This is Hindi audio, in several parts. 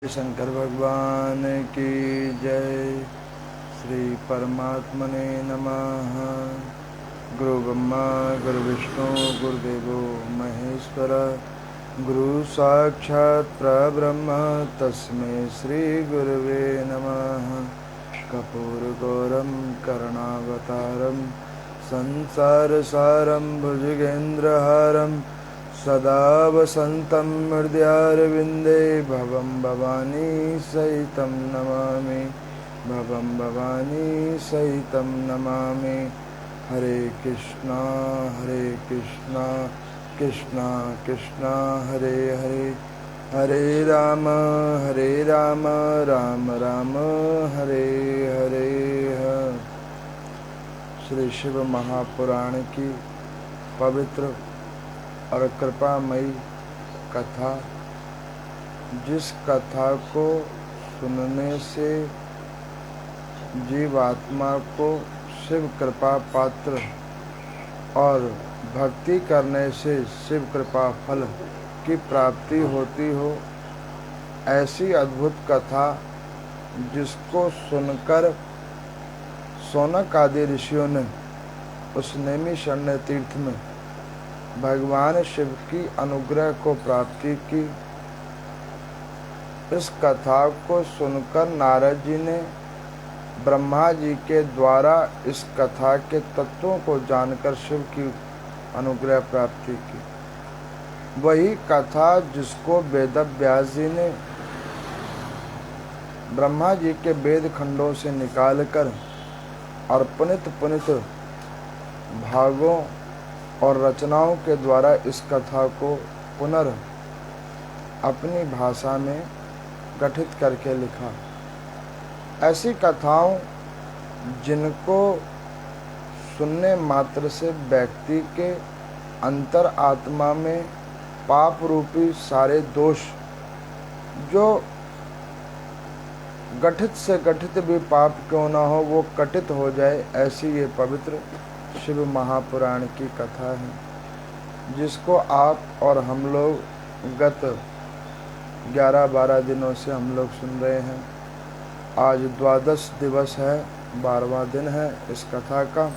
शंकर भगवान की जय। श्री परमात्मने नमः। गुरु ब्रह्मा गुरु विष्णु गुरुदेवो महेश्वर, गुरु साक्षात् परब्रह्म तस्मै श्री गुरुवे नमः। कर्पूरगौरं करुणावतारं संसारसारं भुजगेन्द्रहारं सदा वसन्तं हृदयारविन्दे भवं भवानी सहितं नमामि। भवं भवानी सहितं नमामि। हरे कृष्णा कृष्णा कृष्णा हरे हरे, हरे राम राम राम हरे हरे। श्री शिव महापुराण की पवित्र और कृपामयी कथा, जिस कथा को सुनने से जीवात्मा को शिव कृपा पात्र और भक्ति करने से शिव कृपा फल की प्राप्ति होती हो, ऐसी अद्भुत कथा जिसको सुनकर सौनक आदि ऋषियों ने उस नैमिषारण्य तीर्थ में भगवान शिव की अनुग्रह को प्राप्ति की। इस कथा को सुनकर नारद जी ने ब्रह्मा जी के द्वारा इस कथा के तत्वों को जानकर शिव की अनुग्रह प्राप्ति की। वही कथा जिसको वेद व्यास जी ने ब्रह्मा जी के वेद खंडों से निकालकर और पुनित भागों और रचनाओं के द्वारा इस कथा को पुनर् अपनी भाषा में गठित करके लिखा। ऐसी कथाओं जिनको सुनने मात्र से व्यक्ति के अंतर आत्मा में पाप रूपी सारे दोष, जो गठित से गठित भी पाप क्यों ना हो, वो कटित हो जाए, ऐसी ये पवित्र शिव महापुराण की कथा है, जिसको आप और हम लोग गत 11-12 दिनों से हम लोग सुन रहे हैं। आज द्वादश दिवस है, 12वां दिन है इस कथा का।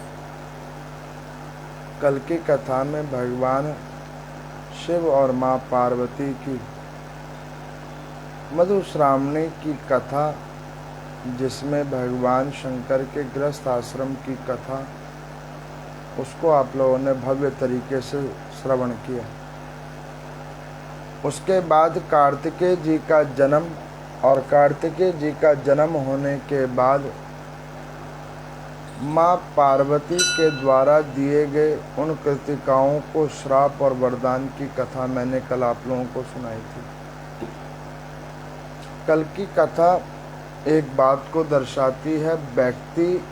कल की कथा में भगवान शिव और माँ पार्वती की मधुश्रावणी की कथा, जिसमें भगवान शंकर के गृहस्थ आश्रम की कथा, उसको आप लोगों ने भव्य तरीके से श्रवण किया। उसके बाद कार्तिकेय जी का जन्म, और कार्तिकेय जी का जन्म होने के बाद माँ पार्वती के द्वारा दिए गए उन कृतिकाओं को श्राप और वरदान की कथा मैंने कल आप लोगों को सुनाई थी। कल की कथा एक बात को दर्शाती है, व्यक्ति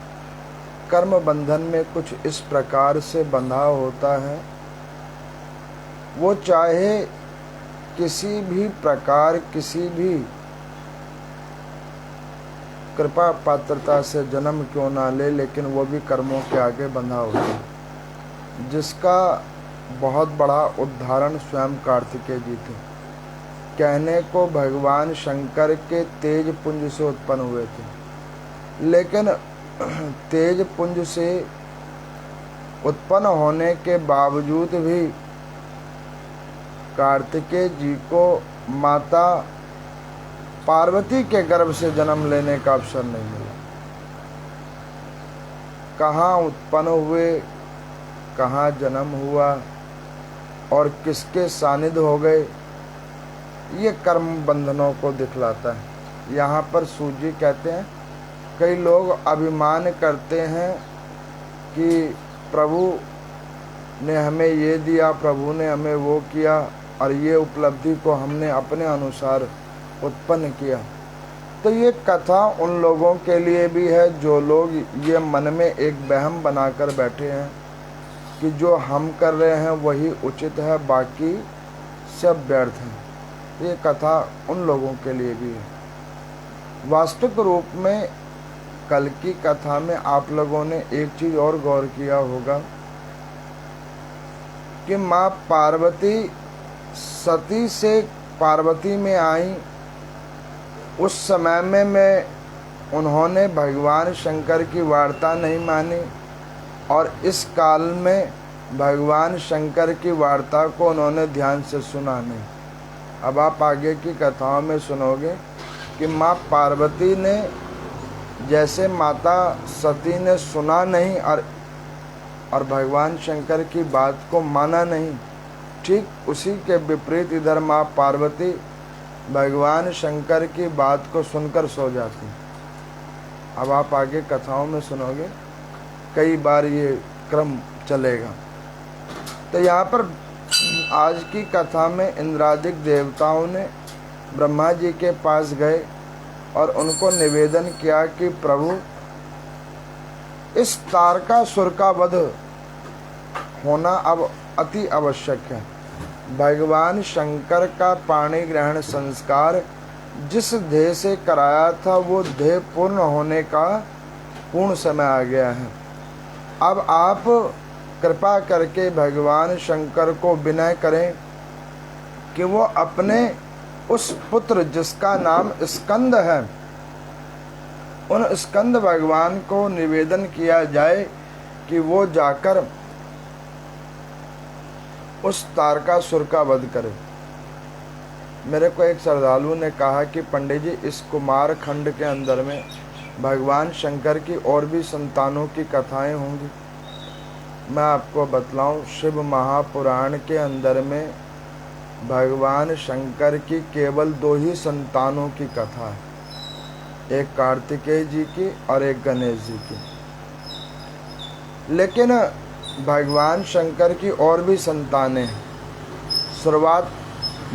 कर्म बंधन में कुछ इस प्रकार से बंधा होता है, वो चाहे किसी भी प्रकार किसी भी कृपा पात्रता से जन्म क्यों ना ले, लेकिन वो भी कर्मों के आगे बंधा होता है, जिसका बहुत बड़ा उदाहरण स्वयं कार्तिकेय जी थे। कहने को भगवान शंकर के तेज पुंज से उत्पन्न हुए थे, लेकिन तेज पुंज से उत्पन्न होने के बावजूद भी कार्तिकेय जी को माता पार्वती के गर्भ से जन्म लेने का अवसर नहीं मिला। कहाँ उत्पन्न हुए, कहाँ जन्म हुआ और किसके सानिध्य हो गए, ये कर्म बंधनों को दिखलाता है। यहाँ पर सूजी कहते हैं, कई लोग अभिमान करते हैं कि प्रभु ने हमें ये दिया, प्रभु ने हमें वो किया, और ये उपलब्धि को हमने अपने अनुसार उत्पन्न किया। तो ये कथा उन लोगों के लिए भी है जो लोग ये मन में एक वहम बनाकर बैठे हैं कि जो हम कर रहे हैं वही उचित है, बाकी सब व्यर्थ है। ये कथा उन लोगों के लिए भी है। वास्तविक रूप में कल की कथा में आप लोगों ने एक चीज और गौर किया होगा कि माँ पार्वती सती से पार्वती में आई उस समय में उन्होंने भगवान शंकर की वार्ता नहीं मानी और इस काल में भगवान शंकर की वार्ता को उन्होंने ध्यान से सुना नहीं। अब आप आगे की कथाओं में सुनोगे कि माँ पार्वती ने जैसे माता सती ने सुना नहीं और भगवान शंकर की बात को माना नहीं, ठीक उसी के विपरीत इधर माँ पार्वती भगवान शंकर की बात को सुनकर सो जाती। अब आप आगे कथाओं में सुनोगे, कई बार ये क्रम चलेगा। तो यहाँ पर आज की कथा में इंद्रादिक देवताओं ने ब्रह्मा जी के पास गए और उनको निवेदन किया कि प्रभु, इस तारकासुर का वध होना अब अति आवश्यक है। भगवान शंकर का पाणी ग्रहण संस्कार जिस ध्येय से कराया था वो ध्येय पूर्ण होने का पूर्ण समय आ गया है। अब आप कृपा करके भगवान शंकर को विनय करें कि वो अपने उस पुत्र जिसका नाम स्कंद है, उन स्कंद भगवान को निवेदन किया जाए कि वो जाकर उस तारकासुर का वध करे। मेरे को एक श्रद्धालु ने कहा कि पंडित जी, इस कुमार खंड के अंदर में भगवान शंकर की और भी संतानों की कथाएं होंगी। मैं आपको बतलाऊं, शिव महापुराण के अंदर में भगवान शंकर की केवल 2 ही संतानों की कथा है, एक कार्तिकेय जी की और एक गणेश जी की। लेकिन भगवान शंकर की और भी संतानें हैं। शुरुआत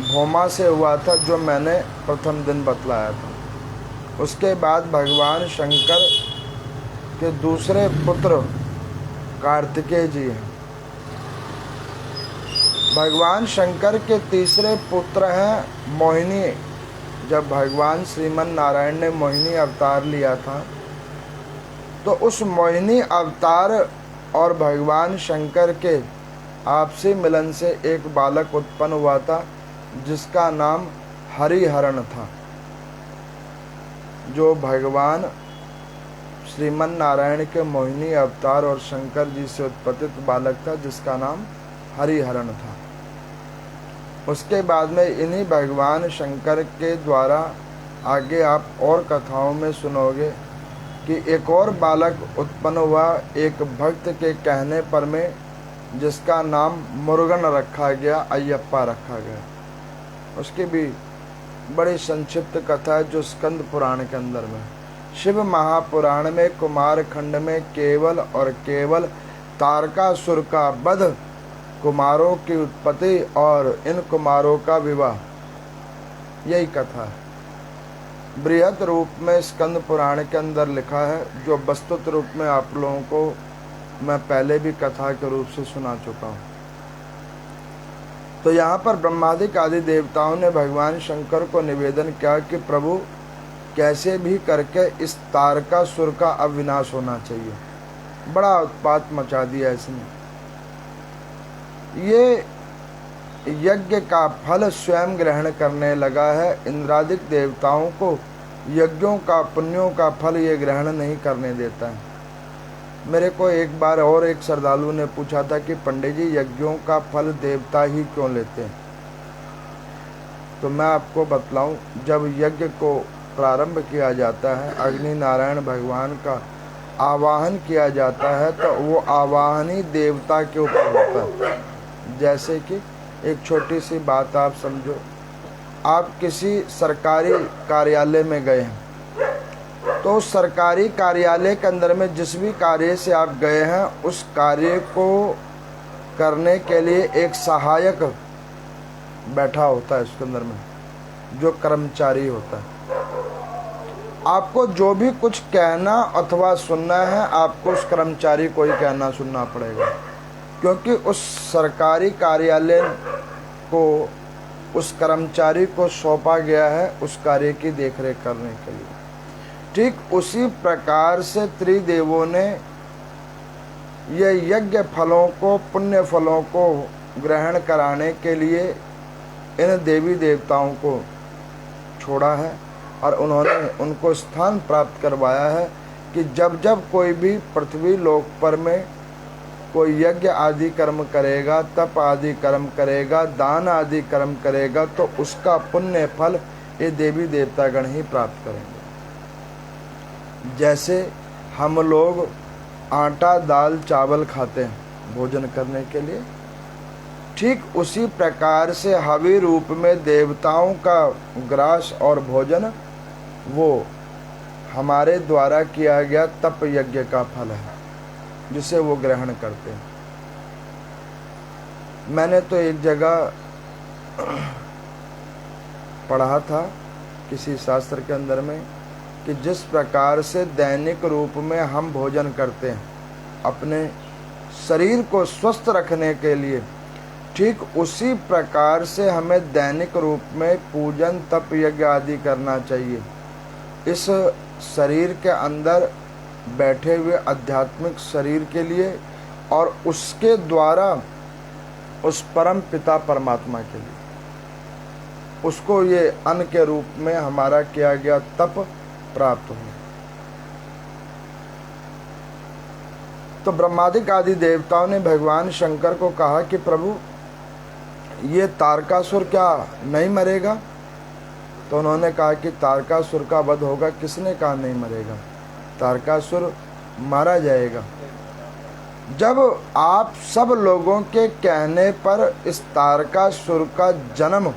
भौमा से हुआ था, जो मैंने प्रथम दिन बतलाया था। उसके बाद भगवान शंकर के दूसरे पुत्र कार्तिकेय जी हैं। भगवान शंकर के तीसरे पुत्र हैं मोहिनी। जब भगवान श्रीमन नारायण ने मोहिनी अवतार लिया था, तो उस मोहिनी अवतार और भगवान शंकर के आपसी मिलन से एक बालक उत्पन्न हुआ था जिसका नाम हरिहरण था, जो भगवान श्रीमन नारायण के मोहिनी अवतार और शंकर जी से उत्पत्तित बालक था जिसका नाम हरिहरण था। उसके बाद में इन्हीं भगवान शंकर के द्वारा आगे आप और कथाओं में सुनोगे कि एक और बालक उत्पन्न हुआ एक भक्त के कहने पर में, जिसका नाम मुरुगन रखा गया, अयप्पा रखा गया। उसकी भी बड़ी संक्षिप्त कथा है जो स्कंद पुराण के अंदर में। शिव महापुराण में कुमार खंड में केवल और केवल तारकासुर का वध, कुमारों की उत्पत्ति और इन कुमारों का विवाह, यही कथा है। बृहद रूप में स्कंद पुराण के अंदर लिखा है, जो वस्तुत रूप में आप लोगों को मैं पहले भी कथा के रूप से सुना चुका हूँ। तो यहाँ पर ब्रह्मादिक आदि देवताओं ने भगवान शंकर को निवेदन किया कि प्रभु, कैसे भी करके इस तारकासुर का अब विनाश होना चाहिए। बड़ा उत्पात मचा दिया इसने। ये यज्ञ का फल स्वयं ग्रहण करने लगा है। इंद्रादिक देवताओं को यज्ञों का, पुण्यों का फल ये ग्रहण नहीं करने देता है। मेरे को एक बार और एक श्रद्धालु ने पूछा था कि पंडित जी, यज्ञों का फल देवता ही क्यों लेते हैं? तो मैं आपको बतलाऊं, जब यज्ञ को प्रारंभ किया जाता है, अग्नि नारायण भगवान का आवाहन किया जाता है, तो वो आवाहन ही देवता के ऊपर होता है। जैसे कि एक छोटी सी बात आप समझो, आप किसी सरकारी कार्यालय में गए हैं, तो उस सरकारी कार्यालय के अंदर में जिस भी कार्य से आप गए हैं, उस कार्य को करने के लिए एक सहायक बैठा होता है उसके अंदर में, जो कर्मचारी होता है। आपको जो भी कुछ कहना अथवा सुनना है, आपको उस कर्मचारी को ही कहना सुनना पड़ेगा, क्योंकि उस सरकारी कार्यालय को उस कर्मचारी को सौंपा गया है उस कार्य की देखरेख करने के लिए। ठीक उसी प्रकार से त्रिदेवों ने ये यज्ञ फलों को, पुण्य फलों को ग्रहण कराने के लिए इन देवी देवताओं को छोड़ा है और उन्होंने उनको स्थान प्राप्त करवाया है कि जब जब कोई भी पृथ्वी लोक पर में कोई यज्ञ आदि कर्म करेगा, तप आदि कर्म करेगा, दान आदि कर्म करेगा, तो उसका पुण्य फल ये देवी देवतागण ही प्राप्त करेंगे। जैसे हम लोग आटा दाल चावल खाते हैं भोजन करने के लिए, ठीक उसी प्रकार से हवि रूप में देवताओं का ग्रास और भोजन वो हमारे द्वारा किया गया तप यज्ञ का फल है, जिसे वो ग्रहण करते हैं। मैंने तो एक जगह पढ़ा था किसी शास्त्र के अंदर में कि जिस प्रकार से दैनिक रूप में हम भोजन करते हैं अपने शरीर को स्वस्थ रखने के लिए, ठीक उसी प्रकार से हमें दैनिक रूप में पूजन तप यज्ञ आदि करना चाहिए। इस शरीर के अंदर बैठे हुए आध्यात्मिक शरीर के लिए और उसके द्वारा उस परम पिता परमात्मा के लिए, उसको ये अन्न के रूप में हमारा किया गया तप प्राप्त हो। तो ब्रह्मादिक आदि देवताओं ने भगवान शंकर को कहा कि प्रभु ये तारकासुर क्या नहीं मरेगा? तो उन्होंने कहा कि तारकासुर का वध होगा। किसने कहा नहीं मरेगा? तारकासुर मारा जाएगा। जब आप सब लोगों के कहने पर इस तारकासुर का जन्म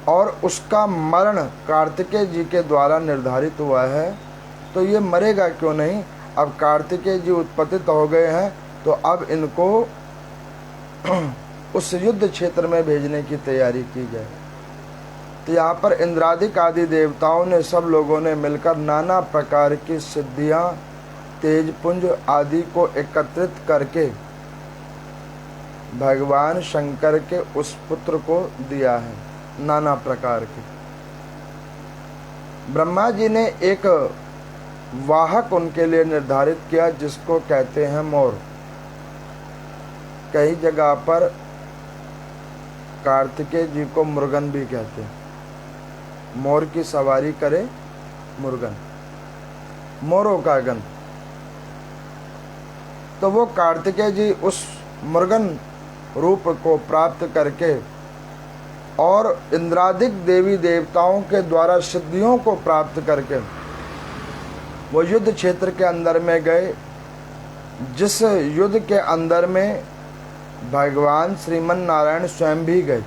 और उसका मरण कार्तिकेय जी के द्वारा निर्धारित हुआ है, तो ये मरेगा क्यों नहीं? अब कार्तिकेय जी उत्पत्तित हो गए हैं, तो अब इनको उस युद्ध क्षेत्र में भेजने की तैयारी की जाए। तो यहाँ पर इंद्रादिक आदि देवताओं ने, सब लोगों ने मिलकर नाना प्रकार की सिद्धियाँ, तेजपुंज आदि को एकत्रित करके भगवान शंकर के उस पुत्र को दिया है, नाना प्रकार के। ब्रह्मा जी ने एक वाहक उनके लिए निर्धारित किया, जिसको कहते हैं मोर। कई जगह पर कार्तिकेय जी को मुर्गन भी कहते हैं। मोर की सवारी करे मुर्गन, मोरों का गण। तो वो कार्तिकेय जी उस मुर्गन रूप को प्राप्त करके और इंद्रादिक देवी देवताओं के द्वारा सिद्धियों को प्राप्त करके वो युद्ध क्षेत्र के अंदर में गए, जिस युद्ध के अंदर में भगवान श्रीमन नारायण स्वयं भी गए।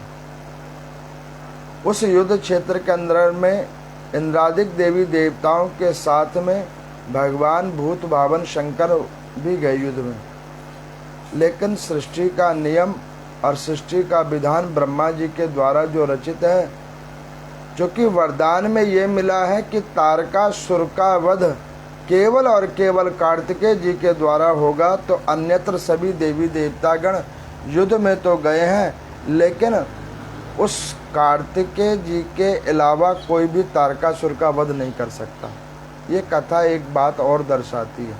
उस युद्ध क्षेत्र के अंदर में इंद्रादिक देवी देवताओं के साथ में भगवान भूत भावन शंकर भी गए युद्ध में। लेकिन सृष्टि का नियम और सृष्टि का विधान ब्रह्मा जी के द्वारा जो रचित है, जो कि वरदान में ये मिला है कि तारकासुर का वध केवल और केवल कार्तिकेय जी के द्वारा होगा, तो अन्यत्र सभी देवी देवतागण युद्ध में तो गए हैं, लेकिन उस कार्तिकेय जी के अलावा कोई भी तारकासुर का वध नहीं कर सकता। ये कथा एक बात और दर्शाती है,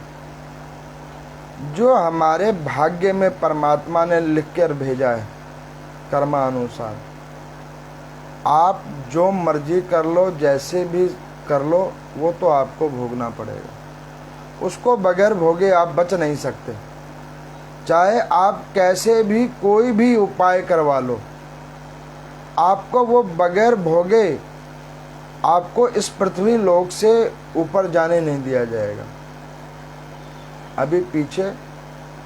जो हमारे भाग्य में परमात्मा ने लिख कर भेजा है कर्मानुसार। आप जो मर्जी कर लो, जैसे भी कर लो, वो तो आपको भोगना पड़ेगा। उसको बगैर भोगे आप बच नहीं सकते। चाहे आप कैसे भी कोई भी उपाय करवा लो, आपको वो बगैर भोगे आपको इस पृथ्वी लोक से ऊपर जाने नहीं दिया जाएगा। अभी पीछे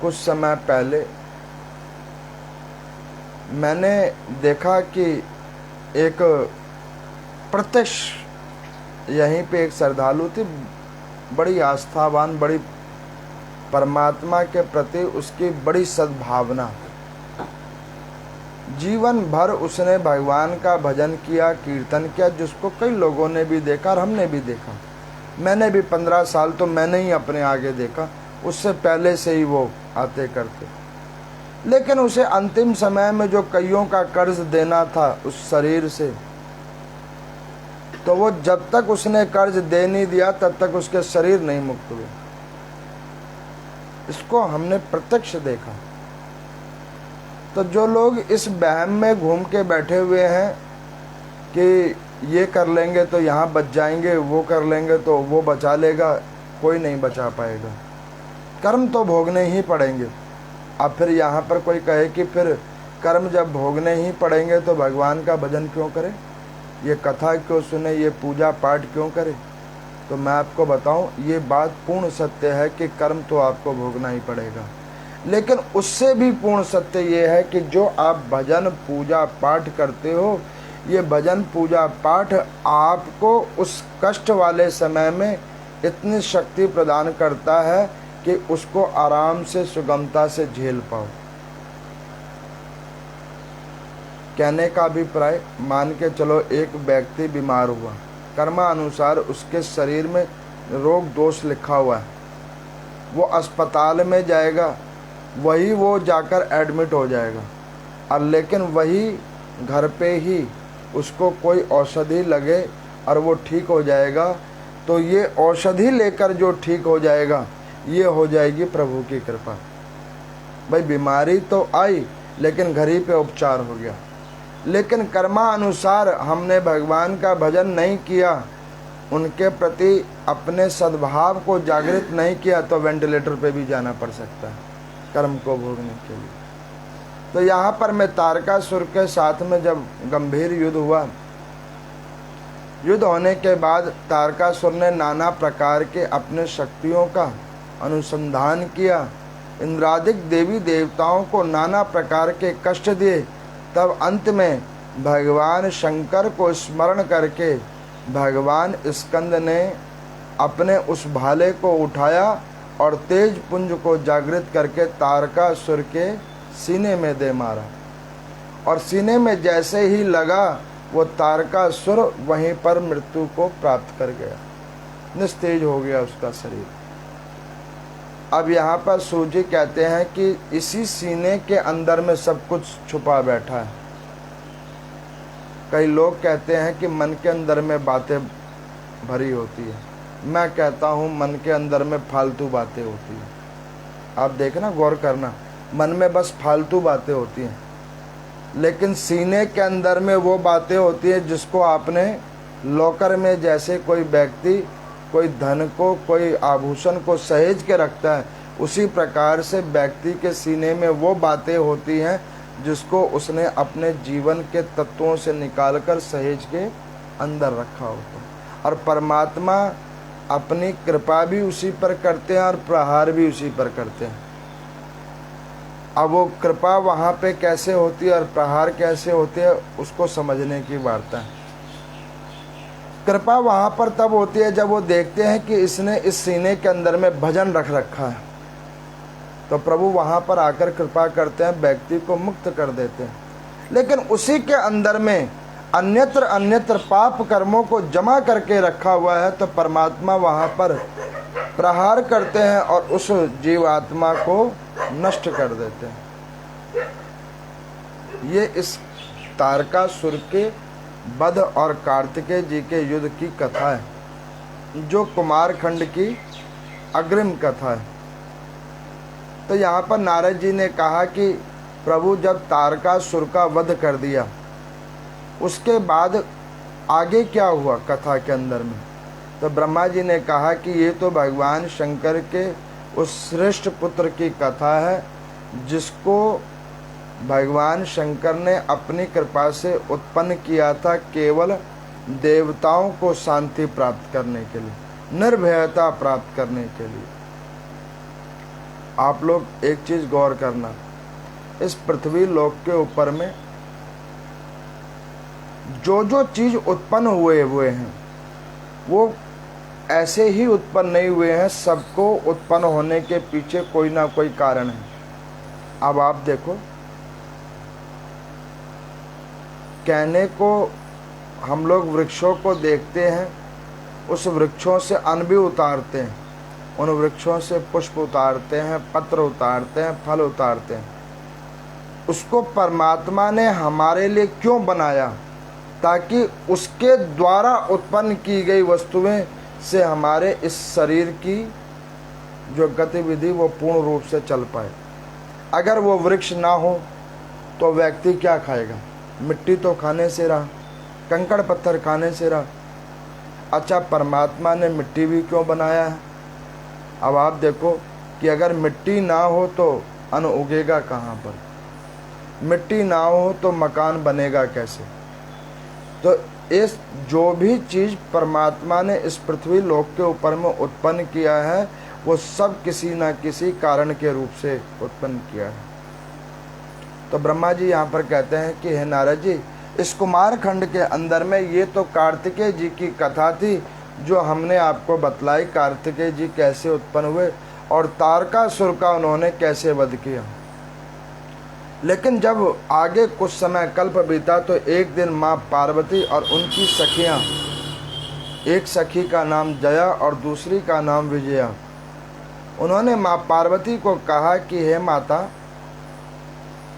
कुछ समय पहले मैंने देखा कि एक प्रत्यक्ष यहीं पे एक श्रद्धालु थी, बड़ी आस्थावान, बड़ी परमात्मा के प्रति उसकी बड़ी सद्भावना। जीवन भर उसने भगवान का भजन किया, कीर्तन किया, जिसको कई लोगों ने भी देखा और हमने भी देखा। मैंने भी 15 साल तो मैंने ही अपने आगे देखा, उससे पहले से ही वो आते करते। लेकिन उसे अंतिम समय में जो कईयों का कर्ज देना था उस शरीर से, तो वो जब तक उसने कर्ज दे नहीं दिया तब तक उसके शरीर नहीं मुक्त हुए। इसको हमने प्रत्यक्ष देखा। तो जो लोग इस वहम में घूम के बैठे हुए हैं कि ये कर लेंगे तो यहाँ बच जाएंगे, वो कर लेंगे तो वो बचा लेगा, कोई नहीं बचा पाएगा। कर्म तो भोगने ही पड़ेंगे। अब फिर यहाँ पर कोई कहे कि फिर कर्म जब भोगने ही पड़ेंगे तो भगवान का भजन क्यों करे, ये कथा क्यों सुने, ये पूजा पाठ क्यों करे? तो मैं आपको बताऊं, ये बात पूर्ण सत्य है कि कर्म तो आपको भोगना ही पड़ेगा, लेकिन उससे भी पूर्ण सत्य ये है कि जो आप भजन पूजा पाठ करते हो, ये भजन पूजा पाठ आपको उस कष्ट वाले समय में इतनी शक्ति प्रदान करता है कि उसको आराम से सुगमता से झेल पाओ। कहने का अभिप्राय, मान के चलो एक व्यक्ति बीमार हुआ, कर्मानुसार उसके शरीर में रोग दोष लिखा हुआ है, वो अस्पताल में जाएगा, वही वो जाकर एडमिट हो जाएगा, और लेकिन वही घर पे ही उसको कोई औषधि लगे और वो ठीक हो जाएगा, तो ये औषधि लेकर जो ठीक हो जाएगा, ये हो जाएगी प्रभु की कृपा। भाई बीमारी तो आई लेकिन घर ही पे उपचार हो गया। लेकिन कर्मानुसार हमने भगवान का भजन नहीं किया, उनके प्रति अपने सद्भाव को जागृत नहीं किया, तो वेंटिलेटर पे भी जाना पड़ सकता है कर्म को भोगने के लिए। तो यहाँ पर मैं तारकासुर के साथ में जब गंभीर युद्ध हुआ, युद्ध होने के बाद तारकासुर ने नाना प्रकार के अपने शक्तियों का अनुसंधान किया, इंद्रादिक देवी देवताओं को नाना प्रकार के कष्ट दिए। तब अंत में भगवान शंकर को स्मरण करके भगवान स्कंद ने अपने उस भाले को उठाया और तेज पुंज को जागृत करके तारकासुर के सीने में दे मारा, और सीने में जैसे ही लगा वो तारकासुर वहीं पर मृत्यु को प्राप्त कर गया, निस्तेज हो गया उसका शरीर। अब यहाँ पर सूजी कहते हैं कि इसी सीने के अंदर में सब कुछ छुपा बैठा है। कई लोग कहते हैं कि मन के अंदर में बातें भरी होती है, मैं कहता हूँ मन के अंदर में फालतू बातें होती है। आप देखना, गौर करना, मन में बस फालतू बातें होती हैं, लेकिन सीने के अंदर में वो बातें होती हैं जिसको आपने लॉकर में जैसे कोई व्यक्ति कोई धन को, कोई आभूषण को सहेज के रखता है, उसी प्रकार से व्यक्ति के सीने में वो बातें होती हैं जिसको उसने अपने जीवन के तत्वों से निकालकर सहेज के अंदर रखा होता है। और परमात्मा अपनी कृपा भी उसी पर करते हैं और प्रहार भी उसी पर करते हैं। अब वो कृपा वहाँ पे कैसे होती है और प्रहार कैसे होते हैं, उसको समझने की वार्ता है। कृपा वहाँ पर तब होती है जब वो देखते हैं कि इसने इस सीने के अंदर में भजन रख रखा है, तो प्रभु वहाँ पर आकर कृपा करते हैं, व्यक्ति को मुक्त कर देते हैं। लेकिन उसी के अंदर में अन्यत्र अन्यत्र पाप कर्मों को जमा करके रखा हुआ है, तो परमात्मा वहाँ पर प्रहार करते हैं और उस जीवात्मा को नष्ट कर देते हैं। ये इस तारकासुर के वध और कार्तिकेय जी के युद्ध की कथा है, जो कुमारखंड की अग्रिम कथा है। तो यहाँ पर नारद जी ने कहा कि प्रभु जब तारकासुर का वध कर दिया, उसके बाद आगे क्या हुआ कथा के अंदर में? तो ब्रह्मा जी ने कहा कि ये तो भगवान शंकर के उस श्रेष्ठ पुत्र की कथा है, जिसको भगवान शंकर ने अपनी कृपा से उत्पन्न किया था केवल देवताओं को शांति प्राप्त करने के लिए, निर्भयता प्राप्त करने के लिए। आप लोग एक चीज गौर करना, इस पृथ्वी लोक के ऊपर में जो जो चीज उत्पन्न हुए हैं वो ऐसे ही उत्पन्न नहीं हुए हैं, सबको उत्पन्न होने के पीछे कोई ना कोई कारण है। अब आप देखो, कहने को हम लोग वृक्षों को देखते हैं, उस वृक्षों से अन्न भी उतारते हैं, उन वृक्षों से पुष्प उतारते हैं, पत्र उतारते हैं, फल उतारते हैं। उसको परमात्मा ने हमारे लिए क्यों बनाया? ताकि उसके द्वारा उत्पन्न की गई वस्तुएं से हमारे इस शरीर की जो गतिविधि वो पूर्ण रूप से चल पाए। अगर वो वृक्ष ना हो तो व्यक्ति क्या खाएगा? मिट्टी तो खाने से रहा, कंकड़ पत्थर खाने से रहा। अच्छा, परमात्मा ने मिट्टी भी क्यों बनाया है? अब आप देखो कि अगर मिट्टी ना हो तो अन्न उगेगा कहाँ पर? मिट्टी ना हो तो मकान बनेगा कैसे? तो इस जो भी चीज़ परमात्मा ने इस पृथ्वी लोक के ऊपर में उत्पन्न किया है, वो सब किसी न किसी कारण के रूप से उत्पन्न किया है। तो ब्रह्मा जी यहाँ पर कहते हैं कि हे नारद जी, इस कुमार खंड के अंदर में ये तो कार्तिकेय जी की कथा थी जो हमने आपको बतलाई, कार्तिकेय जी कैसे उत्पन्न हुए और तारकासुर का उन्होंने कैसे वध किया। लेकिन जब आगे कुछ समय कल्प बीता तो एक दिन माँ पार्वती और उनकी सखियाँ, एक सखी का नाम जया और दूसरी का नाम विजया, उन्होंने माँ पार्वती को कहा कि हे माता,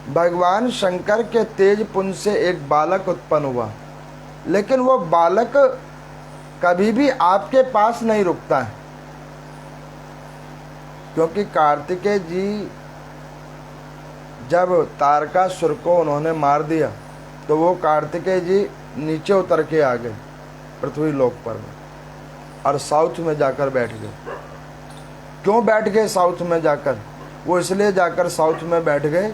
भगवान शंकर के तेज पुंज से एक बालक उत्पन्न हुआ, लेकिन वो बालक कभी भी आपके पास नहीं रुकता है। क्योंकि कार्तिकेय जी जब तारकासुर को उन्होंने मार दिया तो वो कार्तिकेय जी नीचे उतर के आ गए पृथ्वी लोक पर और साउथ में जाकर बैठ गए। क्यों बैठ गए साउथ में जाकर? वो इसलिए जाकर साउथ में बैठ गए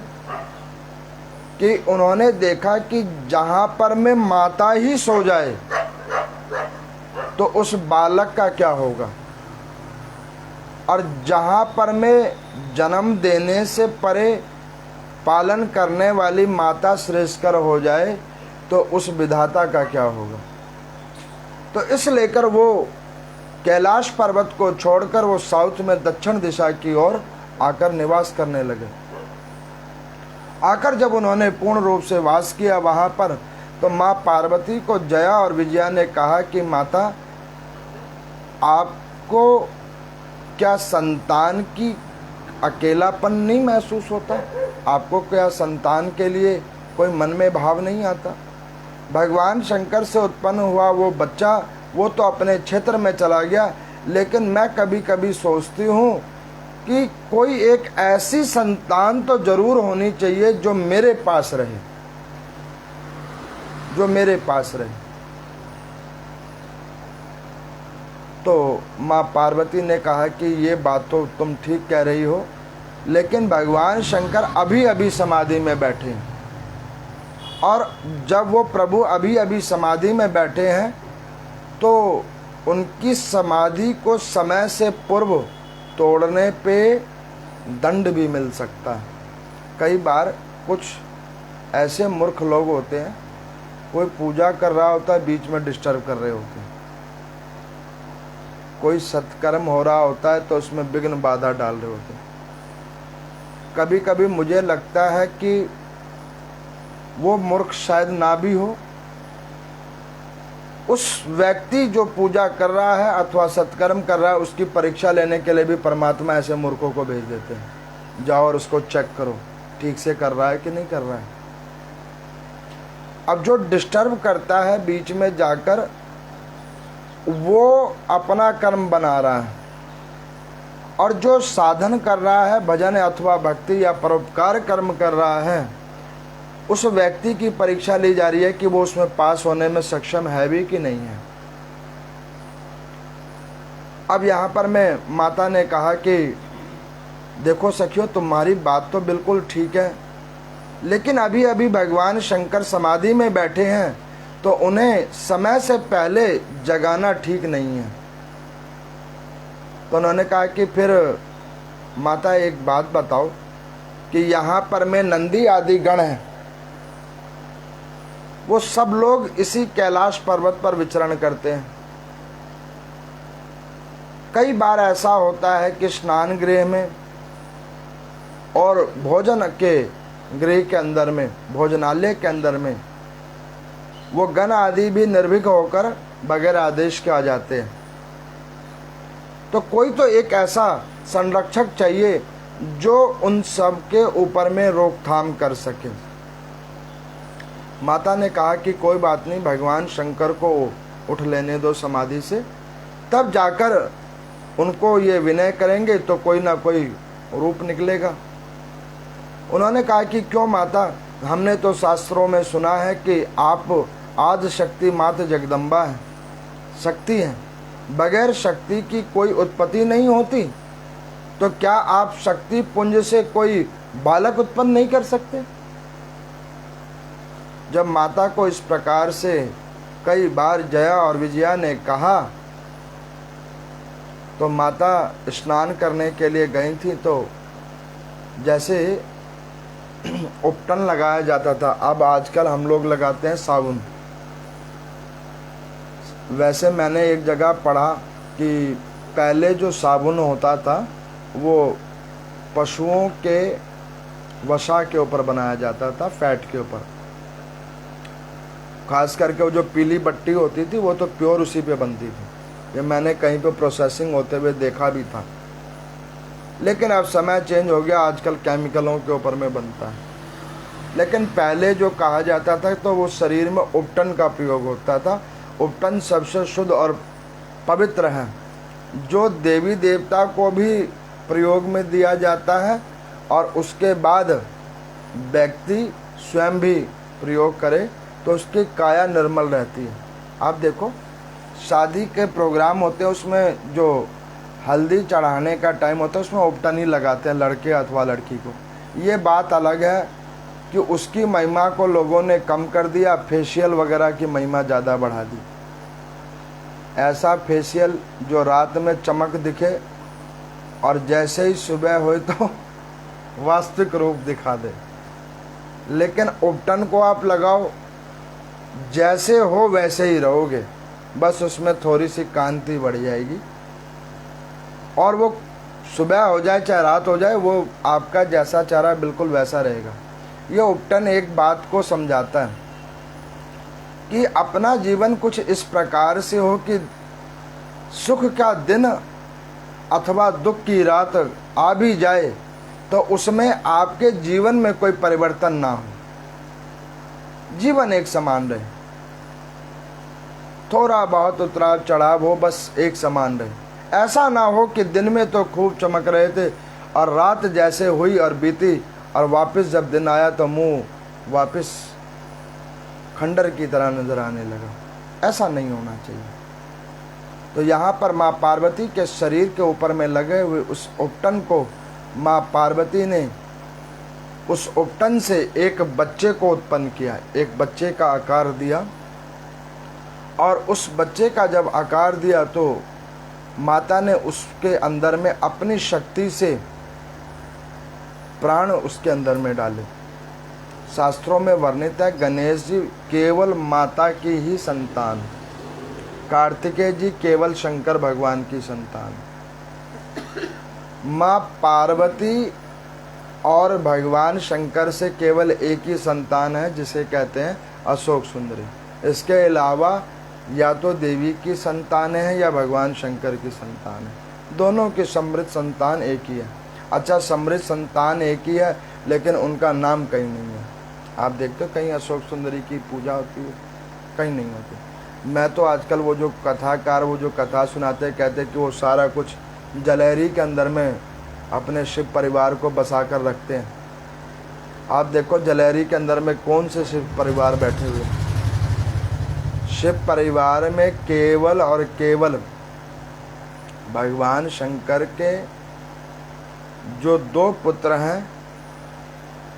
कि उन्होंने देखा कि जहां पर में माता ही सो जाए तो उस बालक का क्या होगा, और जहां पर में जन्म देने से परे पालन करने वाली माता श्रेष्ठकर हो जाए तो उस विधाता का क्या होगा। तो इस लेकर वो कैलाश पर्वत को छोड़कर वो साउथ में दक्षिण दिशा की ओर आकर निवास करने लगे। आकर जब उन्होंने पूर्ण रूप से वास किया वहां पर, तो माँ पार्वती को जया और विजया ने कहा कि माता, आपको क्या संतान की अकेलापन नहीं महसूस होता? आपको क्या संतान के लिए कोई मन में भाव नहीं आता? भगवान शंकर से उत्पन्न हुआ वो बच्चा, वो तो अपने क्षेत्र में चला गया, लेकिन मैं कभी कभी सोचती हूँ कि कोई एक ऐसी संतान तो जरूर होनी चाहिए जो मेरे पास रहे, जो मेरे पास रहे। तो माँ पार्वती ने कहा कि ये बात तो तुम ठीक कह रही हो, लेकिन भगवान शंकर अभी अभी समाधि में बैठे हैं, और जब वो प्रभु अभी अभी समाधि में बैठे हैं तो उनकी समाधि को समय से पूर्व तोड़ने पे दंड भी मिल सकता है। कई बार कुछ ऐसे मूर्ख लोग होते हैं, कोई पूजा कर रहा होता है, बीच में डिस्टर्ब कर रहे होते हैं, कोई सत्कर्म हो रहा होता है तो उसमें विघ्न बाधा डाल रहे होते हैं। कभी कभी मुझे लगता है कि वो मूर्ख शायद ना भी हो, उस व्यक्ति जो पूजा कर रहा है अथवा सत्कर्म कर रहा है उसकी परीक्षा लेने के लिए भी परमात्मा ऐसे मूर्खों को भेज देते हैं, जाओ और उसको चेक करो ठीक से कर रहा है कि नहीं कर रहा है। अब जो डिस्टर्ब करता है बीच में जाकर, वो अपना कर्म बना रहा है, और जो साधन कर रहा है, भजन अथवा भक्ति या परोपकार कर्म कर रहा है, उस व्यक्ति की परीक्षा ली जा रही है कि वो उसमें पास होने में सक्षम है भी कि नहीं है। अब यहाँ पर मैं माता ने कहा कि देखो सखियो, तुम्हारी बात तो बिल्कुल ठीक है, लेकिन अभी अभी भगवान शंकर समाधि में बैठे हैं तो उन्हें समय से पहले जगाना ठीक नहीं है। तो उन्होंने कहा कि फिर माता एक बात बताओ कि यहाँ पर में नंदी आदि गण हैं, वो सब लोग इसी कैलाश पर्वत पर विचरण करते हैं। कई बार ऐसा होता है कि स्नान गृह में और भोजन के गृह के अंदर में, भोजनालय के अंदर में, वो गण आदि भी निर्भीक होकर बगैर आदेश के आ जाते हैं। तो कोई तो एक ऐसा संरक्षक चाहिए जो उन सब के ऊपर में रोकथाम कर सके। माता ने कहा कि कोई बात नहीं, भगवान शंकर को उठ लेने दो समाधि से, तब जाकर उनको ये विनय करेंगे तो कोई ना कोई रूप निकलेगा। उन्होंने कहा कि क्यों माता, हमने तो शास्त्रों में सुना है कि आप आदि शक्ति माता जगदम्बा है, शक्ति है, बगैर शक्ति की कोई उत्पत्ति नहीं होती। तो क्या आप शक्ति पुंज से कोई बालक उत्पन्न नहीं कर सकते? जब माता को इस प्रकार से कई बार जया और विजया ने कहा तो माता स्नान करने के लिए गई थी। तो जैसे उपटन लगाया जाता था, अब आजकल हम लोग लगाते हैं साबुन, वैसे मैंने एक जगह पढ़ा कि पहले जो साबुन होता था वो पशुओं के वसा के ऊपर बनाया जाता था, फैट के ऊपर। खास करके वो जो पीली बट्टी होती थी वो तो प्योर उसी पे बनती थी, ये मैंने कहीं पे प्रोसेसिंग होते हुए देखा भी था। लेकिन अब समय चेंज हो गया, आजकल केमिकलों के ऊपर में बनता है। लेकिन पहले जो कहा जाता था तो वो शरीर में उपटन का प्रयोग होता था। उपटन सबसे शुद्ध और पवित्र है, जो देवी देवता को भी प्रयोग में दिया जाता है और उसके बाद व्यक्ति स्वयं भी प्रयोग करे तो उसकी काया निर्मल रहती है। आप देखो शादी के प्रोग्राम होते हैं, उसमें जो हल्दी चढ़ाने का टाइम होता है उसमें उपटन ही लगाते हैं लड़के अथवा लड़की को। ये बात अलग है कि उसकी महिमा को लोगों ने कम कर दिया, फेशियल वगैरह की महिमा ज़्यादा बढ़ा दी। ऐसा फेशियल जो रात में चमक दिखे और जैसे ही सुबह हो तो वास्तविक रूप दिखा दे। लेकिन उपटन को आप लगाओ, जैसे हो वैसे ही रहोगे, बस उसमें थोड़ी सी कांति बढ़ जाएगी और वो सुबह हो जाए चाहे रात हो जाए, वो आपका जैसा चेहरा बिल्कुल वैसा रहेगा। ये उपटन एक बात को समझाता है कि अपना जीवन कुछ इस प्रकार से हो कि सुख का दिन अथवा दुख की रात आ भी जाए तो उसमें आपके जीवन में कोई परिवर्तन ना हो, जीवन एक समान रहे, थोड़ा बहुत उतराव चढ़ाव हो, बस एक समान रहे। ऐसा ना हो कि दिन में तो खूब चमक रहे थे और रात जैसे हुई और बीती और वापस जब दिन आया तो मुंह वापस खंडर की तरह नजर आने लगा। ऐसा नहीं होना चाहिए। तो यहाँ पर माँ पार्वती के शरीर के ऊपर में लगे हुए उस उपटन को माँ पार्वती ने उस उपटन से एक बच्चे को उत्पन्न किया, एक बच्चे का आकार दिया। और उस बच्चे का जब आकार दिया तो माता ने उसके अंदर में अपनी शक्ति से प्राण उसके अंदर में डाले। शास्त्रों में वर्णित है गणेश जी केवल माता की ही संतान, कार्तिकेय जी केवल शंकर भगवान की संतान, माँ पार्वती और भगवान शंकर से केवल एक ही संतान है जिसे कहते हैं अशोक सुंदरी। इसके अलावा या तो देवी की संतान है या भगवान शंकर की संतान है, दोनों की समृद्ध संतान एक ही है। अच्छा, समृद्ध संतान एक ही है लेकिन उनका नाम कहीं नहीं है। आप देखते हो कहीं अशोक सुंदरी की पूजा होती है, कहीं नहीं होती। मैं तो आजकल वो जो कथाकार वो जो कथा सुनाते हैं, कहते हैं कि वो सारा कुछ जलेहरी के अंदर में अपने शिव परिवार को बसा कर रखते हैं। आप देखो जलेहरी के अंदर में कौन से शिव परिवार बैठे हुए हैं। शिव परिवार में केवल और केवल भगवान शंकर के जो दो पुत्र हैं,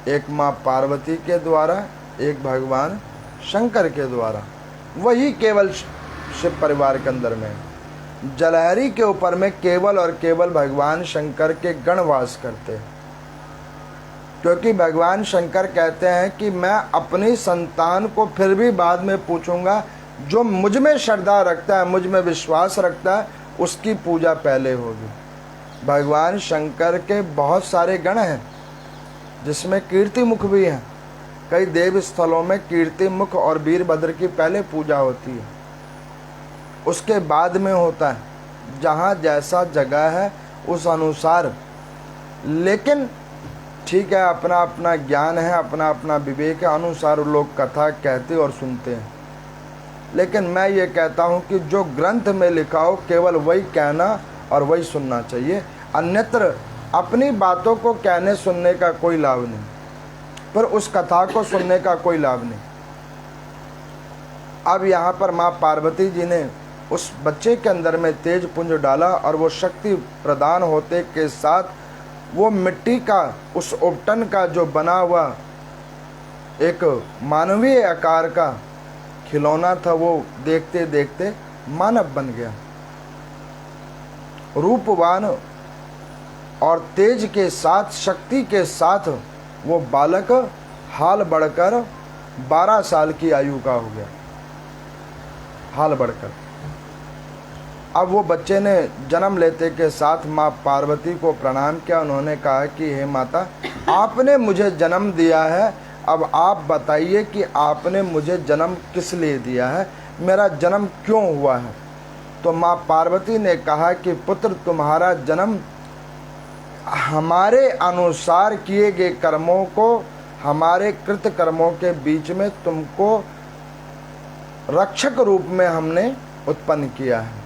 एक माँ पार्वती के द्वारा, एक भगवान शंकर के द्वारा, वही केवल शिव परिवार के अंदर में। जलहरी के ऊपर में केवल और केवल भगवान शंकर के गण वास करते हैं, क्योंकि भगवान शंकर कहते हैं कि मैं अपनी संतान को फिर भी बाद में पूछूंगा, जो मुझ में श्रद्धा रखता है, मुझ में विश्वास रखता है, उसकी पूजा पहले होगी। भगवान शंकर के बहुत सारे गण हैं जिसमें कीर्ति मुख भी हैं। कई देव स्थलों में कीर्ति मुख और वीरभद्र की पहले पूजा होती है, उसके बाद में होता है। जहाँ जैसा जगह है उस अनुसार, लेकिन ठीक है, अपना अपना ज्ञान है, अपना अपना विवेक है, अनुसार लोग कथा कहते और सुनते हैं। लेकिन मैं ये कहता हूँ कि जो ग्रंथ में लिखा हो केवल वही कहना और वही सुनना चाहिए, अन्यत्र अपनी बातों को कहने सुनने का कोई लाभ नहीं। पर उस कथा को सुनने का कोई लाभ नहीं। अब यहाँ पर माँ पार्वती जी ने उस बच्चे के अंदर में तेज पुंज डाला और वो शक्ति प्रदान होते के साथ वो मिट्टी का, उस उपटन का जो बना हुआ एक मानवीय आकार का खिलौना था, वो देखते देखते मानव बन गया। रूपवान और तेज के साथ, शक्ति के साथ वो बालक हाल बढ़कर 12 साल की आयु का हो गया, हाल बढ़कर। अब वो बच्चे ने जन्म लेते के साथ माँ पार्वती को प्रणाम किया। उन्होंने कहा कि हे माता, आपने मुझे जन्म दिया है, अब आप बताइए कि आपने मुझे जन्म किस लिए दिया है, मेरा जन्म क्यों हुआ है। तो माँ पार्वती ने कहा कि पुत्र, तुम्हारा जन्म हमारे अनुसार किए गए कर्मों को, हमारे कृत कर्मों के बीच में तुमको रक्षक रूप में हमने उत्पन्न किया है।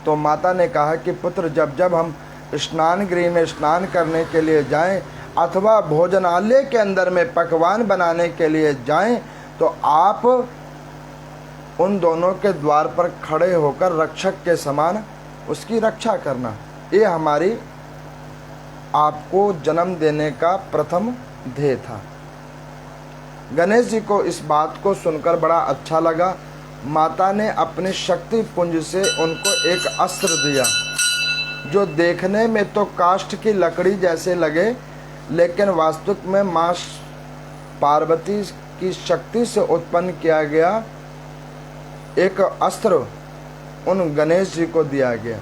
तो माता ने कहा कि पुत्र, जब जब हम स्नान गृह में स्नान करने के लिए जाएं अथवा भोजनालय के अंदर में पकवान बनाने के लिए जाएं, तो आप उन दोनों के द्वार पर खड़े होकर रक्षक के समान उसकी रक्षा करना। ये हमारी आपको जन्म देने का प्रथम ध्येय था। गणेश जी को इस बात को सुनकर बड़ा अच्छा लगा। माता ने अपने शक्ति पुंज से उनको एक अस्त्र दिया, जो देखने में तो काष्ठ की लकड़ी जैसे लगे, लेकिन वास्तविक में माँ पार्वती की शक्ति से उत्पन्न किया गया एक अस्त्र उन गणेश जी को दिया गया।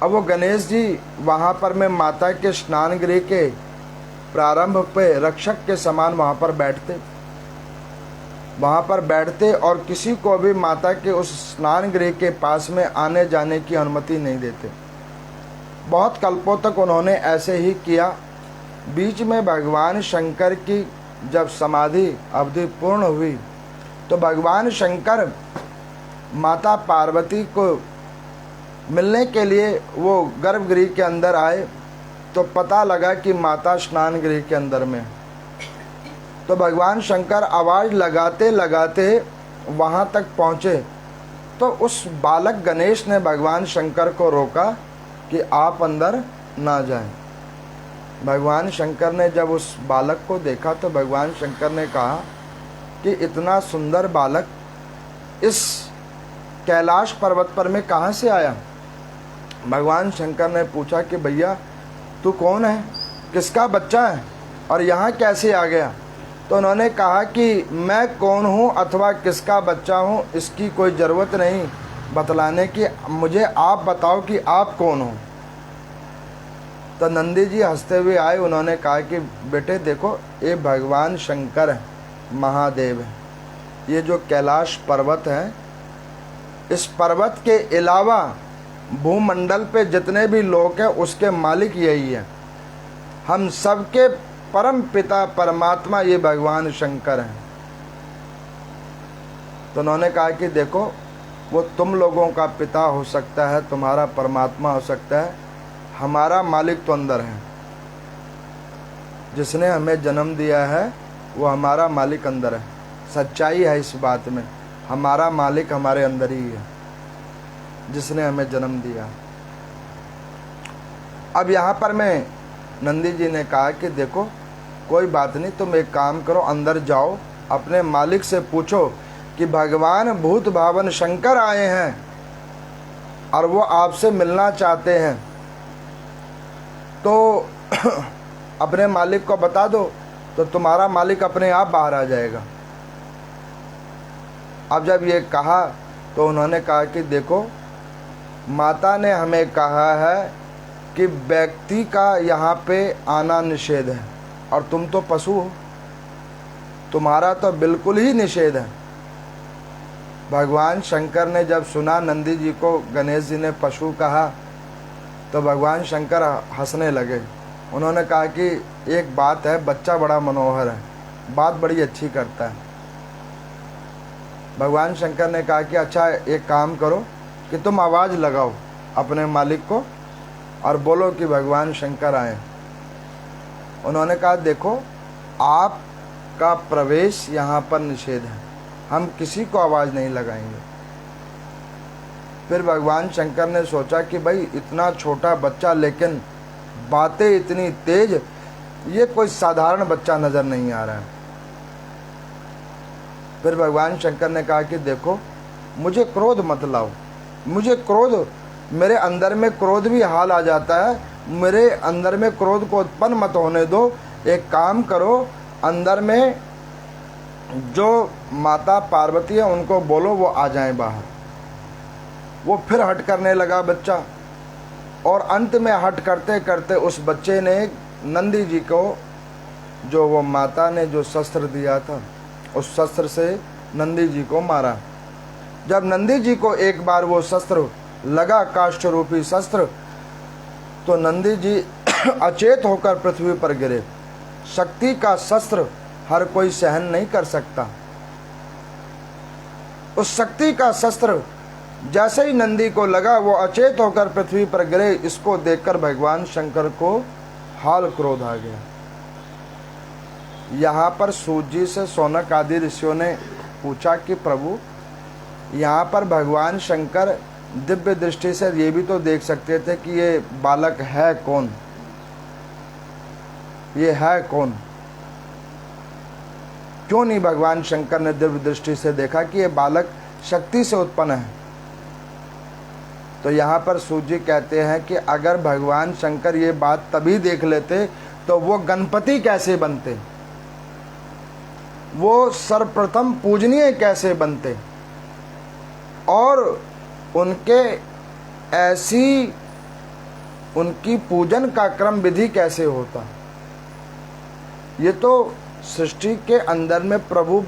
अब वो गणेश जी वहाँ पर में माता के स्नान गृह के प्रारंभ पे रक्षक के समान वहाँ पर बैठते और किसी को भी माता के उस स्नान गृह के पास में आने जाने की अनुमति नहीं देते। बहुत कल्पों तक उन्होंने ऐसे ही किया। बीच में भगवान शंकर की जब समाधि अवधि पूर्ण हुई तो भगवान शंकर माता पार्वती को मिलने के लिए वो गर्भगृह के अंदर आए, तो पता लगा कि माता स्नान गृह के अंदर में। तो भगवान शंकर आवाज़ लगाते लगाते वहाँ तक पहुँचे, तो उस बालक गणेश ने भगवान शंकर को रोका कि आप अंदर ना जाएं। भगवान शंकर ने जब उस बालक को देखा तो भगवान शंकर ने कहा कि इतना सुंदर बालक इस कैलाश पर्वत पर में कहाँ से आया। भगवान शंकर ने पूछा कि भैया तू कौन है, किसका बच्चा है और यहाँ कैसे आ गया। तो उन्होंने कहा कि मैं कौन हूँ अथवा किसका बच्चा हूँ, इसकी कोई ज़रूरत नहीं बतलाने की, मुझे आप बताओ कि आप कौन हो। तो नंदी जी हंसते हुए आए। उन्होंने कहा कि बेटे देखो, ये भगवान शंकर है, महादेव है। ये जो कैलाश पर्वत है, इस पर्वत के अलावा भूमंडल पे जितने भी लोग हैं उसके मालिक यही है। हम सबके परम पिता परमात्मा ये भगवान शंकर हैं। तो उन्होंने कहा कि देखो, वो तुम लोगों का पिता हो सकता है, तुम्हारा परमात्मा हो सकता है, हमारा मालिक तो अंदर है। जिसने हमें जन्म दिया है वो हमारा मालिक अंदर है। सच्चाई है इस बात में, हमारा मालिक हमारे अंदर ही है, जिसने हमें जन्म दिया। अब यहाँ पर मैं नंदी जी ने कहा कि देखो कोई बात नहीं, तुम एक काम करो, अंदर जाओ, अपने मालिक से पूछो कि भगवान भूत भावन शंकर आए हैं और वो आपसे मिलना चाहते हैं। तो अपने मालिक को बता दो तो तुम्हारा मालिक अपने आप बाहर आ जाएगा। अब जब ये कहा तो उन्होंने कहा कि देखो, माता ने हमें कहा है कि व्यक्ति का यहाँ पे आना निषेध है और तुम तो पशु हो, तुम्हारा तो बिल्कुल ही निषेध है। भगवान शंकर ने जब सुना नंदी जी को गणेश जी ने पशु कहा तो भगवान शंकर हंसने लगे। उन्होंने कहा कि एक बात है, बच्चा बड़ा मनोहर है, बात बड़ी अच्छी करता है। भगवान शंकर ने कहा कि अच्छा एक काम करो कि तुम आवाज़ लगाओ अपने मालिक को और बोलो कि भगवान शंकर आए। उन्होंने कहा देखो आपका प्रवेश यहाँ पर निषेध है, हम किसी को आवाज़ नहीं लगाएंगे। फिर भगवान शंकर ने सोचा कि भाई इतना छोटा बच्चा लेकिन बातें इतनी तेज, ये कोई साधारण बच्चा नज़र नहीं आ रहा है। फिर भगवान शंकर ने कहा कि देखो मुझे क्रोध मत लाओ, मुझे क्रोध, मेरे अंदर में क्रोध भी हाल आ जाता है, मेरे अंदर में क्रोध को उत्पन्न मत होने दो। एक काम करो, अंदर में जो माता पार्वती है उनको बोलो वो आ जाएं बाहर। वो फिर हट करने लगा बच्चा, और अंत में हट करते करते उस बच्चे ने नंदी जी को, जो वो माता ने जो शस्त्र दिया था, उस शस्त्र से नंदी जी को मारा। जब नंदी जी को एक बार वो शस्त्र लगा, काष्ठ रूपी शस्त्र, तो नंदी जी अचेत होकर पृथ्वी पर गिरे। शक्ति का शस्त्र हर कोई सहन नहीं कर सकता। उस शक्ति का शस्त्र जैसे ही नंदी को लगा, वो अचेत होकर पृथ्वी पर गिरे। इसको देखकर भगवान शंकर को हाल क्रोध आ गया। यहाँ पर सूत जी से शौनक आदि ऋषियों ने पूछा कि प्रभु, यहाँ पर भगवान शंकर दिव्य दृष्टि से ये भी तो देख सकते थे कि ये बालक है कौन, ये है कौन। क्यों नहीं भगवान शंकर ने दिव्य दृष्टि से देखा कि ये बालक शक्ति से उत्पन्न है। तो यहाँ पर सूत जी कहते हैं कि अगर भगवान शंकर ये बात तभी देख लेते तो वो गणपति कैसे बनते, वो सर्वप्रथम पूजनीय कैसे बनते, और उनके ऐसी उनकी पूजन का क्रम विधि कैसे होता। ये तो सृष्टि के अंदर में प्रभु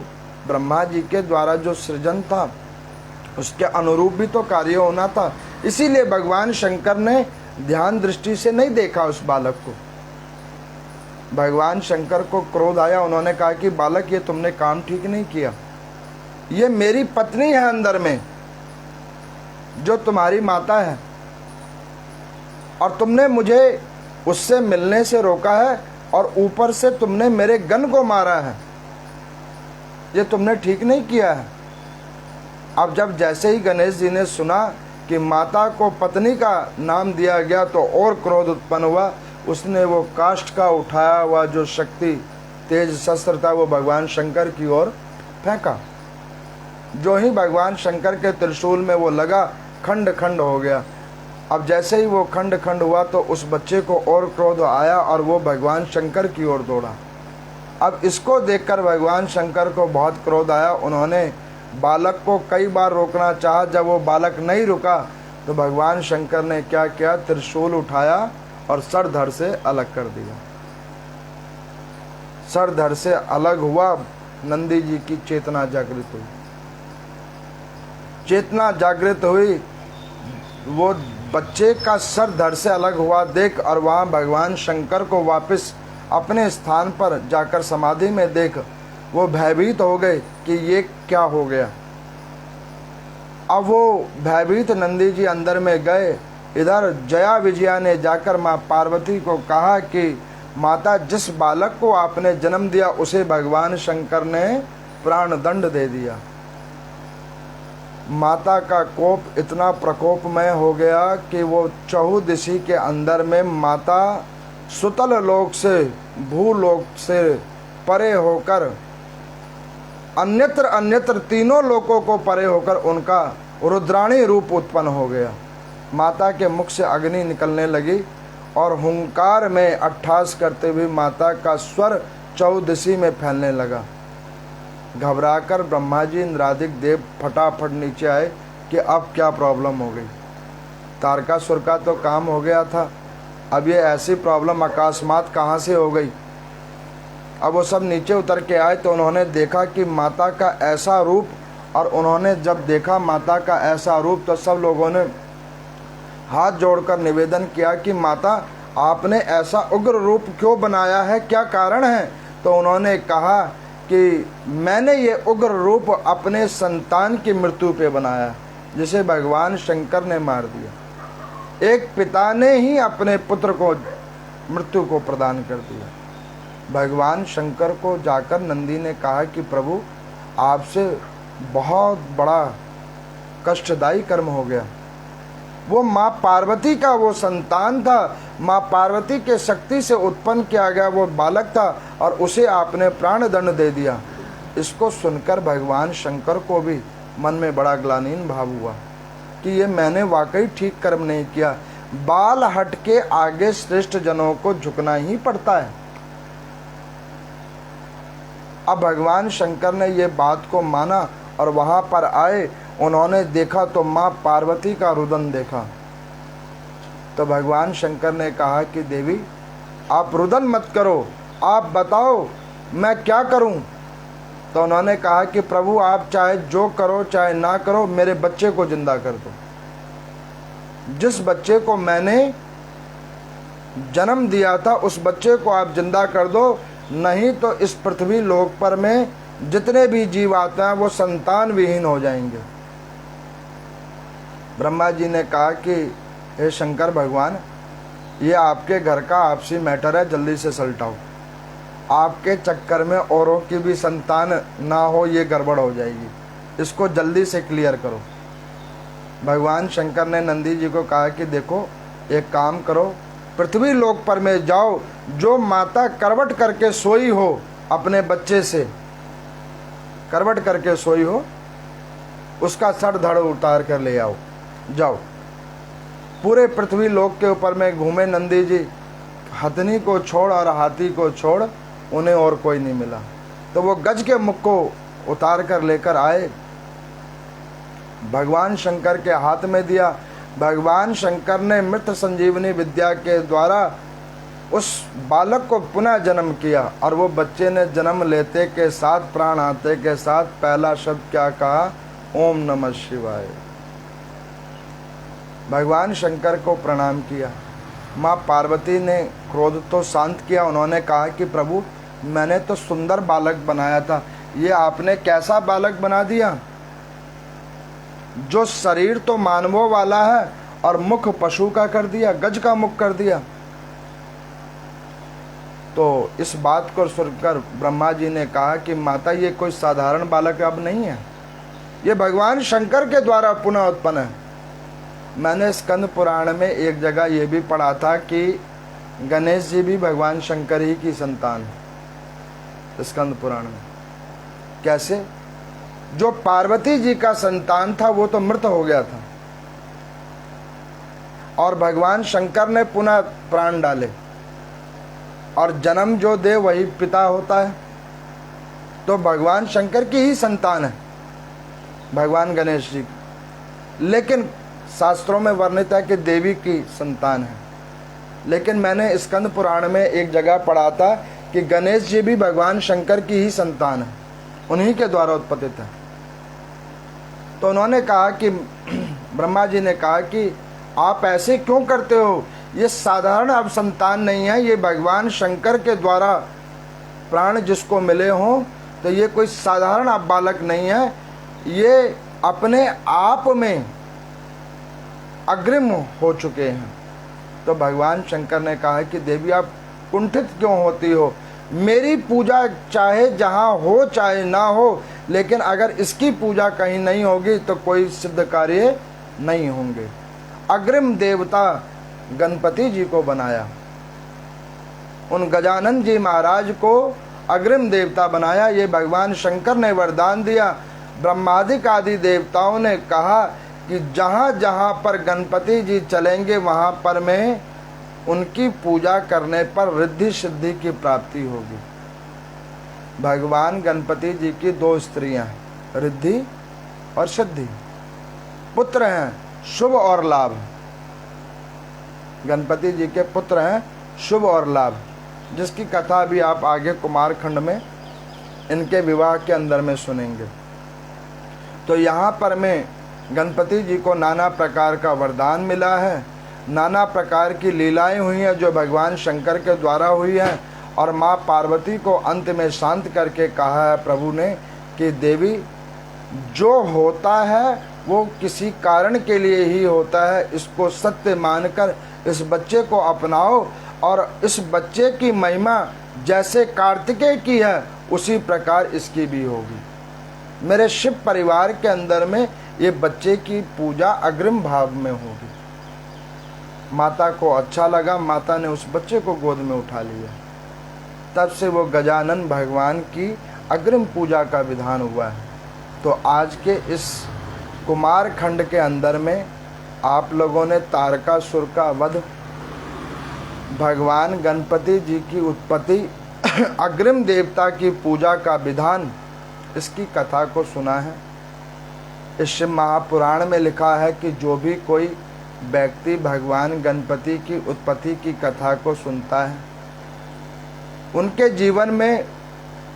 ब्रह्मा जी के द्वारा जो सृजन था उसके अनुरूप भी तो कार्य होना था। इसीलिए भगवान शंकर ने ध्यान दृष्टि से नहीं देखा उस बालक को। भगवान शंकर को क्रोध आया, उन्होंने कहा कि बालक ये तुमने काम ठीक नहीं किया, ये मेरी पत्नी है अंदर में जो तुम्हारी माता है, और तुमने मुझे उससे मिलने से रोका है, और ऊपर से तुमने मेरे गण को मारा है, ये तुमने ठीक नहीं किया है। अब जब जैसे ही गणेश जी ने सुना कि माता को पत्नी का नाम दिया गया तो और क्रोध उत्पन्न हुआ। उसने वो काष्ठ का उठाया हुआ जो शक्ति तेज शस्त्र था वो भगवान शंकर की ओर फेंका। जो ही भगवान शंकर के त्रिशूल में वो लगा, खंड खंड हो गया। अब जैसे ही वो खंड खंड हुआ तो उस बच्चे को और क्रोध आया और वो भगवान शंकर की ओर दौड़ा। अब इसको देखकर भगवान शंकर को बहुत क्रोध आया। उन्होंने बालक को कई बार रोकना चाहा। जब वो बालक नहीं रुका तो भगवान शंकर ने क्या किया, त्रिशूल उठाया और सर धड़ से अलग कर दिया। सर धड़ से अलग हुआ, नंदी जी की चेतना जागृत हुई। चेतना जागृत हुई, वो बच्चे का सर धड़ से अलग हुआ देख और वहाँ भगवान शंकर को वापस अपने स्थान पर जाकर समाधि में देख वो भयभीत हो गए कि ये क्या हो गया। अब वो भयभीत नंदी जी अंदर में गए। इधर जया विजया ने जाकर माँ पार्वती को कहा कि माता, जिस बालक को आपने जन्म दिया उसे भगवान शंकर ने प्राण दंड दे दिया। माता का कोप इतना प्रकोपमय हो गया कि वो चहुदिशी के अंदर में माता सुतल लोक से, भूलोक से परे होकर अन्यत्र अन्यत्र तीनों लोकों को परे होकर उनका रुद्राणी रूप उत्पन्न हो गया। माता के मुख से अग्नि निकलने लगी और हुंकार में अट्ठास करते हुए माता का स्वर चौदिशी में फैलने लगा। घबराकर ब्रह्मा जी इंद्रादिक देव फटाफट नीचे आए कि अब क्या प्रॉब्लम हो गई। तारकासुर का तो काम हो गया था, अब ये ऐसी प्रॉब्लम अकस्मात कहाँ से हो गई। अब वो सब नीचे उतर के आए तो उन्होंने देखा कि माता का ऐसा रूप, और उन्होंने जब देखा माता का ऐसा रूप तो सब लोगों ने हाथ जोड़कर निवेदन किया कि माता, आपने ऐसा उग्र रूप क्यों बनाया है, क्या कारण है। तो उन्होंने कहा कि मैंने ये उग्र रूप अपने संतान की मृत्यु पे बनाया, जिसे भगवान शंकर ने मार दिया। एक पिता ने ही अपने पुत्र को मृत्यु को प्रदान कर दिया। भगवान शंकर को जाकर नंदी ने कहा कि प्रभु आपसे बहुत बड़ा कष्टदायी कर्म हो गया। वो माँ पार्वती का वो संतान था, माँ पार्वती के शक्ति से उत्पन्न किया गया वो बालक था और उसे आपने प्राण दंड दे दिया। इसको सुनकर भगवान शंकर को भी मन में बड़ा ग्लानिन भाव हुआ कि ये मैंने वाकई ठीक कर्म नहीं किया। बाल हट के आगे श्रेष्ठ जनों को झुकना ही पड़ता है। अब भगवान शंकर ने ये बात को माना और वहां पर आए। उन्होंने देखा तो माँ पार्वती का रुदन देखा। तो भगवान शंकर ने कहा कि देवी आप रुदन मत करो, आप बताओ मैं क्या करूं। तो उन्होंने कहा कि प्रभु आप चाहे जो करो चाहे ना करो, मेरे बच्चे को जिंदा कर दो। जिस बच्चे को मैंने जन्म दिया था उस बच्चे को आप जिंदा कर दो, नहीं तो इस पृथ्वी लोक पर में जितने भी जीव आते हैं वो संतान विहीन हो जाएंगे। ब्रह्मा जी ने कहा कि हे शंकर भगवान, ये आपके घर का आपसी मैटर है, जल्दी से सलटाओ। आपके चक्कर में औरों की भी संतान ना हो, ये गड़बड़ हो जाएगी, इसको जल्दी से क्लियर करो। भगवान शंकर ने नंदी जी को कहा कि देखो एक काम करो, पृथ्वी लोक पर में जाओ, जो माता करवट करके सोई हो अपने बच्चे से, करवट करके सोई हो, उसका सर धड़ उतार कर ले आओ। जाओ। पूरे पृथ्वी लोक के ऊपर में घूमे नंदी जी, हथनी को छोड़ और हाथी को छोड़, उन्हें और कोई नहीं मिला। तो वो गज के मुख को उतार कर लेकर आए, भगवान शंकर के हाथ में दिया। भगवान शंकर ने मृत संजीवनी विद्या के द्वारा उस बालक को पुनः जन्म किया और वो बच्चे ने जन्म लेते के साथ, प्राण आते के साथ पहला शब्द क्या कहा? ओम नमः शिवाय। भगवान शंकर को प्रणाम किया। माँ पार्वती ने क्रोध तो शांत किया। उन्होंने कहा कि प्रभु मैंने तो सुंदर बालक बनाया था, ये आपने कैसा बालक बना दिया, जो शरीर तो मानवों वाला है और मुख पशु का कर दिया, गज का मुख कर दिया। तो इस बात को सुनकर ब्रह्मा जी ने कहा कि माता ये कोई साधारण बालक अब नहीं है, ये भगवान शंकर के द्वारा पुनः उत्पन्न है। मैंने स्कंद पुराण में एक जगह ये भी पढ़ा था कि गणेश जी भी भगवान शंकर ही की संतान है। स्कंद पुराण में कैसे? जो पार्वती जी का संतान था वो तो मृत हो गया था और भगवान शंकर ने पुनः प्राण डाले, और जन्म जो दे वही पिता होता है। तो भगवान शंकर की ही संतान है भगवान गणेश जी, लेकिन शास्त्रों में वर्णित है कि देवी की संतान है। लेकिन मैंने स्कंद पुराण में एक जगह पढ़ा था कि गणेश जी भी भगवान शंकर की ही संतान है, उन्हीं के द्वारा उत्पत्तित है। तो उन्होंने कहा कि ब्रह्मा जी ने कहा कि आप ऐसे क्यों करते हो, ये साधारण अब संतान नहीं है, ये भगवान शंकर के द्वारा प्राण जिसको मिले हों, तो ये कोई साधारण अब बालक नहीं है, ये अपने आप में अग्रिम हो चुके हैं। तो भगवान शंकर ने कहा कि देवी आप कुंठित क्यों होती हो, मेरी पूजा चाहे जहाँ हो चाहे ना हो, लेकिन अगर इसकी पूजा कहीं नहीं होगी तो कोई सिद्ध कार्य नहीं होंगे। अग्रिम देवता गणपति जी को बनाया, उन गजानन जी महाराज को अग्रिम देवता बनाया। ये भगवान शंकर ने वरदान दिया। ब्रह्मादिक आदि देवताओं ने कहा कि जहाँ जहाँ पर गणपति जी चलेंगे वहाँ पर में उनकी पूजा करने पर रिद्धि सिद्धि की प्राप्ति होगी। भगवान गणपति जी की दो स्त्रियां हैं, रिद्धि और सिद्धि। पुत्र हैं शुभ और लाभ। गणपति जी के पुत्र हैं शुभ और लाभ, जिसकी कथा भी आप आगे कुमार खंड में इनके विवाह के अंदर में सुनेंगे। तो यहाँ पर में गणपति जी को नाना प्रकार का वरदान मिला है, नाना प्रकार की लीलाएं हुई हैं जो भगवान शंकर के द्वारा हुई हैं। और माँ पार्वती को अंत में शांत करके कहा है प्रभु ने कि देवी जो होता है वो किसी कारण के लिए ही होता है, इसको सत्य मानकर इस बच्चे को अपनाओ और इस बच्चे की महिमा जैसे कार्तिकेय की है उसी प्रकार इसकी भी होगी। मेरे शिव परिवार के अंदर में ये बच्चे की पूजा अग्रिम भाव में होगी। माता को अच्छा लगा, माता ने उस बच्चे को गोद में उठा लिया। तब से वो गजानन भगवान की अग्रिम पूजा का विधान हुआ है। तो आज के इस कुमार खंड के अंदर में आप लोगों ने तारकासुर का वध, भगवान गणपति जी की उत्पत्ति, अग्रिम देवता की पूजा का विधान, इसकी कथा को सुना है। इस शिव महापुराण में लिखा है कि जो भी कोई व्यक्ति भगवान गणपति की उत्पत्ति की कथा को सुनता है, उनके जीवन में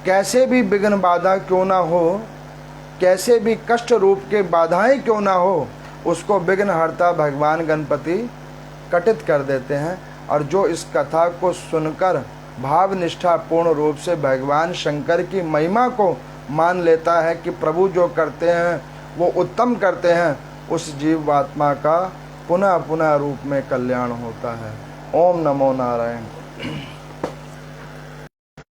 कैसे भी विघ्न बाधा क्यों ना हो, कैसे भी कष्ट रूप के बाधाएं क्यों ना हो, उसको विघ्नहर्ता भगवान गणपति कटित कर देते हैं। और जो इस कथा को सुनकर भाव निष्ठा पूर्ण रूप से भगवान शंकर की महिमा को मान लेता है कि प्रभु जो करते हैं वो उत्तम करते हैं, उस जीवात्मा का पुनः पुनः रूप में कल्याण होता है। ओम नमो नारायण।